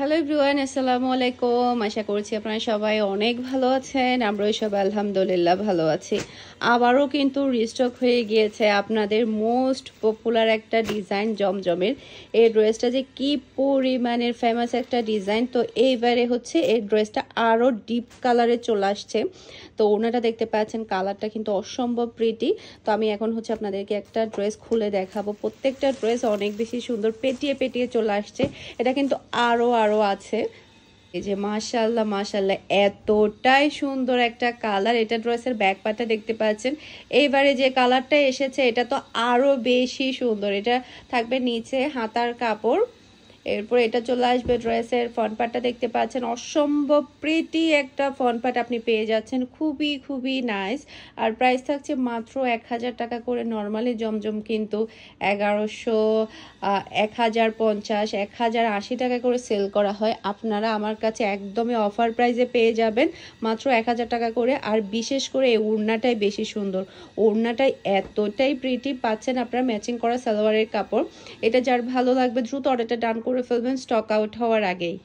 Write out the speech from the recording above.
Hello everyone, আসসালামু আলাইকুম। আশা করছি আপনারা সবাই অনেক ভালো আছেন। আমরাও সবাই আলহামদুলিল্লাহ ভালো আছি। আবারও কিন্তু রিস্টক হয়ে গিয়েছে আপনাদের মোস্ট পপুলার একটা ডিজাইন জমজমের। এই ড্রেসটা যে কি পরিমাণের ফেমাস একটা ডিজাইন, তো এইবারে হচ্ছে এই ড্রেসটা আরও ডিপ কালারে চলে আসছে। তো ওনাটা দেখতে পাচ্ছেন, কালারটা কিন্তু অসম্ভব প্রিটি। তো আমি এখন হচ্ছে আপনাদেরকে একটা ড্রেস খুলে দেখাবো। প্রত্যেকটা ড্রেস অনেক বেশি সুন্দর, পেটিয়ে পেটিয়ে চলে আসছে। এটা কিন্তু আরও আছে। এই যে মাশাআল্লাহ মাশাআল্লাহ, এতটাই সুন্দর একটা কালার। এটা ড্রেসের ব্যাক পার্টটা দেখতে পাচ্ছেন। এইবারে যে কালারটা এসেছে এটা তো আরো বেশি সুন্দর। এটা থাকবে নিচে হাতার কাপড়, এরপর এটা চলে আসবে ড্রেসের ফ্রন্ট পার্টটা দেখতে পাচ্ছেন। অসম্ভব প্রিটি একটা ফ্রন্ট পার্ট আপনি পেয়ে যাচ্ছেন, খুবই খুবই নাইস। আর প্রাইস থাকছে মাত্র 1000 টাকা করে। নর্মালি জমজম কিন্তু 1100, 1050, 1080 টাকা করে সেল করা হয়। আপনারা আমার কাছে একদমই অফার প্রাইসে পেয়ে যাবেন মাত্র 1000 টাকা করে। আর বিশেষ করে এই ওড়নাটাই বেশি সুন্দর, ওড়নাটাই এতটাই প্রিটি। পাচ্ছেন আপনারা ম্যাচিং করা সালোয়ারের কাপড়। এটা যার ভালো লাগবে দ্রুত অর্ডারটা ডান করে ফেলবেন স্টক আউট হওয়ার আগেই।